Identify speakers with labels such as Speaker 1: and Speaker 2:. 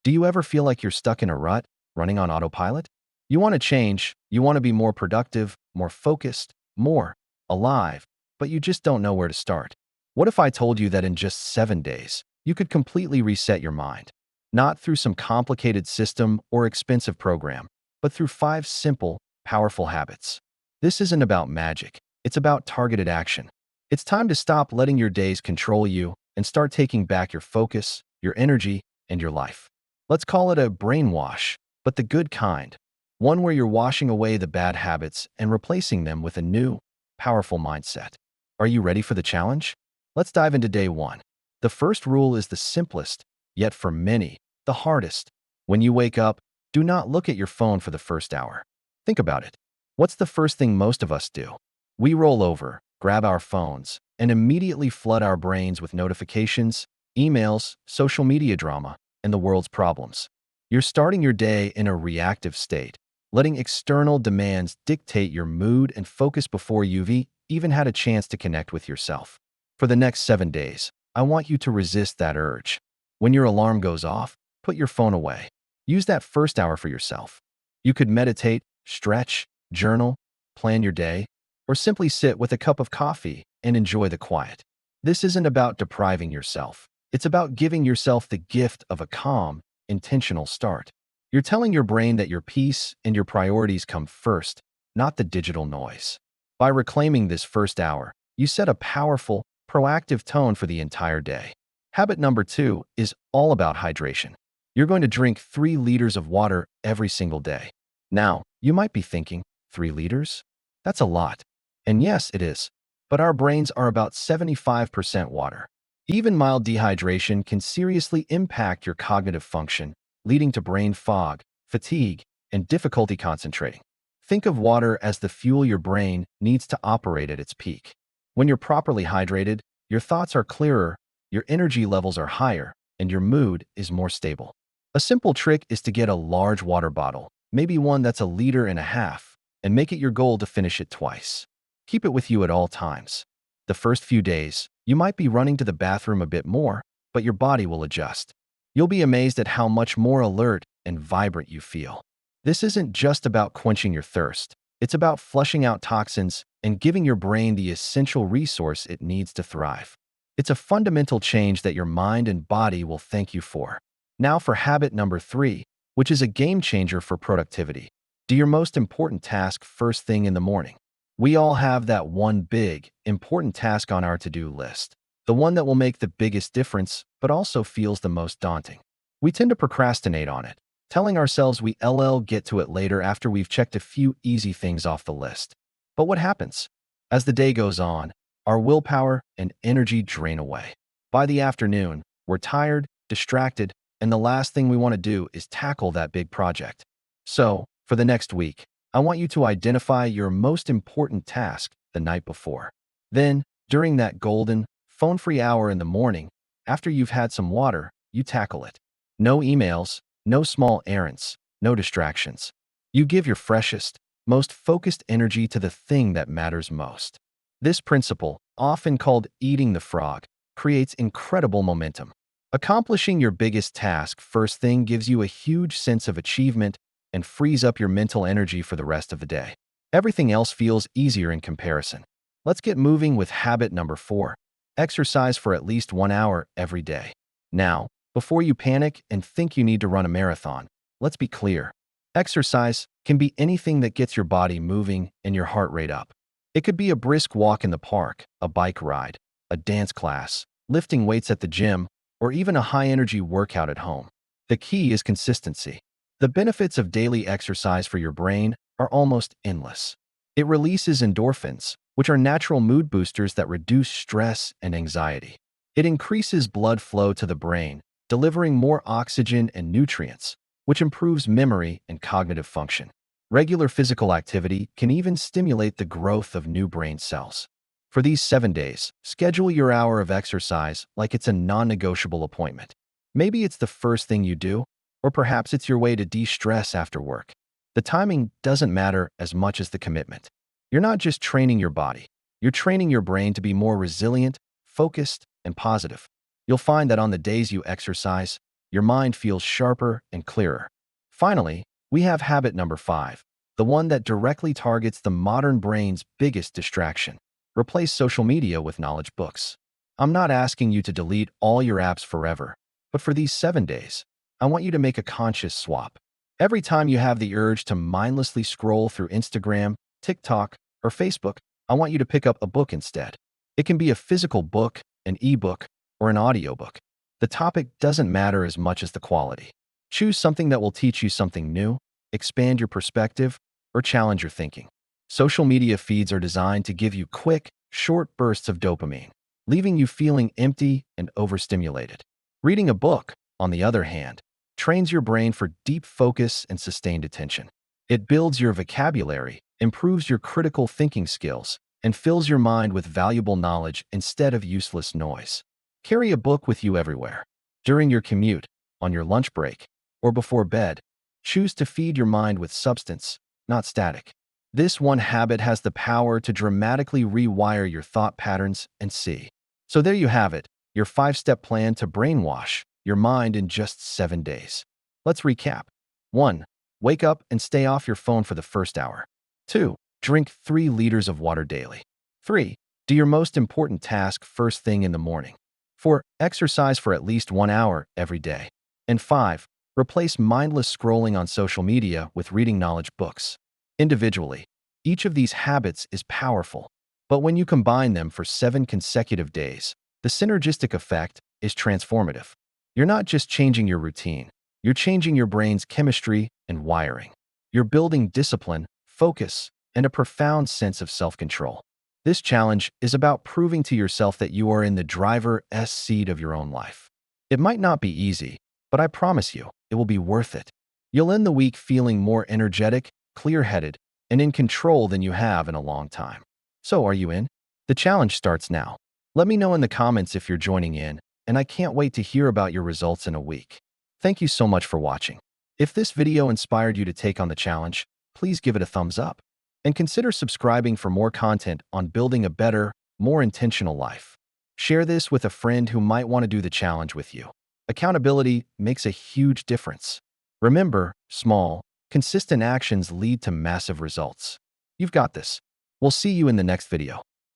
Speaker 1: Do you ever feel like you're stuck in a rut, running on autopilot? You want to change, you want to be more productive, more focused, more alive, but you just don't know where to start. What if I told you that in just 7 days, you could completely reset your mind? Not through some complicated system or expensive program, but through 5 simple, powerful habits. This isn't about magic, it's about targeted action. It's time to stop letting your days control you and start taking back your focus, your energy, and your life. Let's call it a brainwash, but the good kind. One where you're washing away the bad habits and replacing them with a new, powerful mindset. Are you ready for the challenge? Let's dive into day 1. The first rule is the simplest, yet for many, the hardest. When you wake up, do not look at your phone for the first hour. Think about it. What's the first thing most of us do? We roll over, grab our phones, and immediately flood our brains with notifications, emails, social media drama, and the world's problems. You're starting your day in a reactive state, letting external demands dictate your mood and focus before you've even had a chance to connect with yourself. For the next 7 days, I want you to resist that urge. When your alarm goes off, put your phone away. Use that first hour for yourself. You could meditate, stretch, journal, plan your day, or simply sit with a cup of coffee and enjoy the quiet. This isn't about depriving yourself. It's about giving yourself the gift of a calm, intentional start. You're telling your brain that your peace and your priorities come first, not the digital noise. By reclaiming this first hour, you set a powerful, proactive tone for the entire day. Habit number 2 is all about hydration. You're going to drink 3 liters of water every single day. Now, you might be thinking, 3 liters? That's a lot. And yes, it is. But our brains are about 75% water. Even mild dehydration can seriously impact your cognitive function, leading to brain fog, fatigue, and difficulty concentrating. Think of water as the fuel your brain needs to operate at its peak. When you're properly hydrated, your thoughts are clearer, your energy levels are higher, and your mood is more stable. A simple trick is to get a large water bottle, maybe one that's 1.5 liters, and make it your goal to finish it twice. Keep it with you at all times. The first few days, you might be running to the bathroom a bit more, but your body will adjust. You'll be amazed at how much more alert and vibrant you feel. This isn't just about quenching your thirst. It's about flushing out toxins and giving your brain the essential resource it needs to thrive. It's a fundamental change that your mind and body will thank you for. Now for habit number 3, which is a game changer for productivity. Do your most important task first thing in the morning. We all have that one big, important task on our to-do list, the one that will make the biggest difference, but also feels the most daunting. We tend to procrastinate on it, telling ourselves we'll get to it later after we've checked a few easy things off the list. But what happens? As the day goes on, our willpower and energy drain away. By the afternoon, we're tired, distracted, and the last thing we want to do is tackle that big project. So, for the next week, I want you to identify your most important task the night before. Then, during that golden, phone-free hour in the morning, after you've had some water, you tackle it. No emails, no small errands, no distractions. You give your freshest, most focused energy to the thing that matters most. This principle, often called eating the frog, creates incredible momentum. Accomplishing your biggest task first thing gives you a huge sense of achievement and frees up your mental energy for the rest of the day. Everything else feels easier in comparison. Let's get moving with habit number 4. Exercise for at least 1 hour every day. Now, before you panic and think you need to run a marathon, let's be clear. Exercise can be anything that gets your body moving and your heart rate up. It could be a brisk walk in the park, a bike ride, a dance class, lifting weights at the gym, or even a high-energy workout at home. The key is consistency. The benefits of daily exercise for your brain are almost endless. It releases endorphins, which are natural mood boosters that reduce stress and anxiety. It increases blood flow to the brain, delivering more oxygen and nutrients, which improves memory and cognitive function. Regular physical activity can even stimulate the growth of new brain cells. For these 7 days, schedule your hour of exercise like it's a non-negotiable appointment. Maybe it's the first thing you do, or perhaps it's your way to de-stress after work. The timing doesn't matter as much as the commitment. You're not just training your body, you're training your brain to be more resilient, focused, and positive. You'll find that on the days you exercise, your mind feels sharper and clearer. Finally, we have habit number 5, the one that directly targets the modern brain's biggest distraction. Replace social media with knowledge books. I'm not asking you to delete all your apps forever, but for these 7 days, I want you to make a conscious swap. Every time you have the urge to mindlessly scroll through Instagram, TikTok, or Facebook, I want you to pick up a book instead. It can be a physical book, an ebook, or an audiobook. The topic doesn't matter as much as the quality. Choose something that will teach you something new, expand your perspective, or challenge your thinking. Social media feeds are designed to give you quick, short bursts of dopamine, leaving you feeling empty and overstimulated. Reading a book, on the other hand, trains your brain for deep focus and sustained attention. It builds your vocabulary, improves your critical thinking skills, and fills your mind with valuable knowledge instead of useless noise. Carry a book with you everywhere. During your commute, on your lunch break, or before bed, choose to feed your mind with substance, not static. This one habit has the power to dramatically rewire your thought patterns and see. So there you have it, your 5-step plan to brainwash your mind in just 7 days. Let's recap. 1. Wake up and stay off your phone for the first hour. 2. Drink 3 liters of water daily. 3. Do your most important task first thing in the morning. 4. Exercise for at least 1 hour every day. And 5. Replace mindless scrolling on social media with reading knowledge books. Individually, each of these habits is powerful, but when you combine them for 7 consecutive days, the synergistic effect is transformative. You're not just changing your routine, you're changing your brain's chemistry and wiring. You're building discipline, focus, and a profound sense of self-control. This challenge is about proving to yourself that you are in the driver's seat of your own life. It might not be easy, but I promise you, it will be worth it. You'll end the week feeling more energetic, clear-headed, and in control than you have in a long time. So are you in? The challenge starts now. Let me know in the comments if you're joining in, and I can't wait to hear about your results in a week. Thank you so much for watching. If this video inspired you to take on the challenge, please give it a thumbs up. And consider subscribing for more content on building a better, more intentional life. Share this with a friend who might want to do the challenge with you. Accountability makes a huge difference. Remember, small, consistent actions lead to massive results. You've got this. We'll see you in the next video.